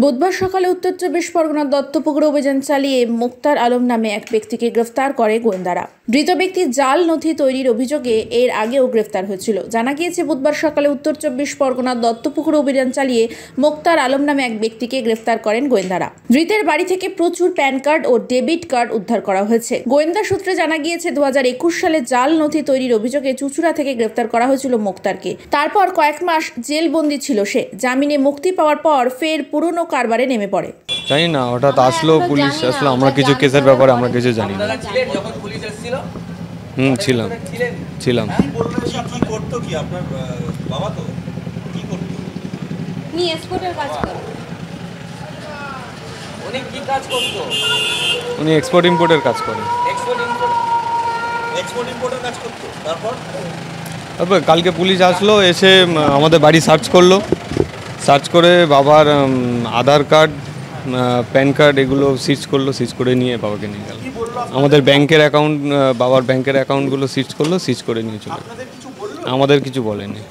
বুধবার সকালে উত্তর চব্বিশ পরগনার দত্তপুকুরে অভিযান চালিয়ে মুক্তার আলম নামে এক ব্যক্তিকে গ্রেফতার করে গোয়েন্দারা। ধৃত ব্যক্তি জাল নথি তৈরির অভিযোগে এর আগেও গ্রেফতার হয়েছিল। জানা গিয়েছে, বুধবার সকালে উত্তর চব্বিশ পরগনার দত্তপুকুরে অভিযান চালিয়ে মুক্তার আলম নামে এক ব্যক্তিকে গ্রেফতার করেন গোয়েন্দারা। ধৃতের বাড়ি থেকে প্রচুর প্যান কার্ড ও ডেবিট কার্ড উদ্ধার করা হয়েছে। গোয়েন্দা সূত্রে জানা গিয়েছে, 2021 সালে জাল নথি তৈরির অভিযোগে চুঁচুড়া থেকে গ্রেফতার করা হয়েছিল মুক্তারকে। তারপর কয়েক মাস জেলবন্দি ছিল সে। জামিনে মুক্তি পাওয়ার পর ফের পুরনো কারবারে নেমে পড়ে। জানি না, হঠাৎ আসলো, পুলিশ আসলো, আমরা কিছু কেসের ব্যাপারে আমরা কিছু জানি না। ছিলাম। কি করতো কি আপনার বাবা? তো কি করতো? উনি এক্সপোর্টের কাজ করে। উনি কি কাজ করতো? উনি এক্সপোর্ট ইম্পোর্টের কাজ করে। এক্সপোর্ট ইম্পোর্টের কাজ করতো। তারপর কালকে পুলিশ আসলো, এসে আমাদের বাড়ি সার্চ করলো। সার্চ করে বাবার আধার কার্ড, প্যান কার্ড এগুলো সিজ করলো। সিজ করে নিয়ে বাবাকে নিয়ে গেল। আমাদের ব্যাংকের অ্যাকাউন্ট, বাবার ব্যাংকের অ্যাকাউন্টগুলো সিজ করলো। সিজ করে নিয়ে চলে গেল। আমাদের কিছু বলেনি।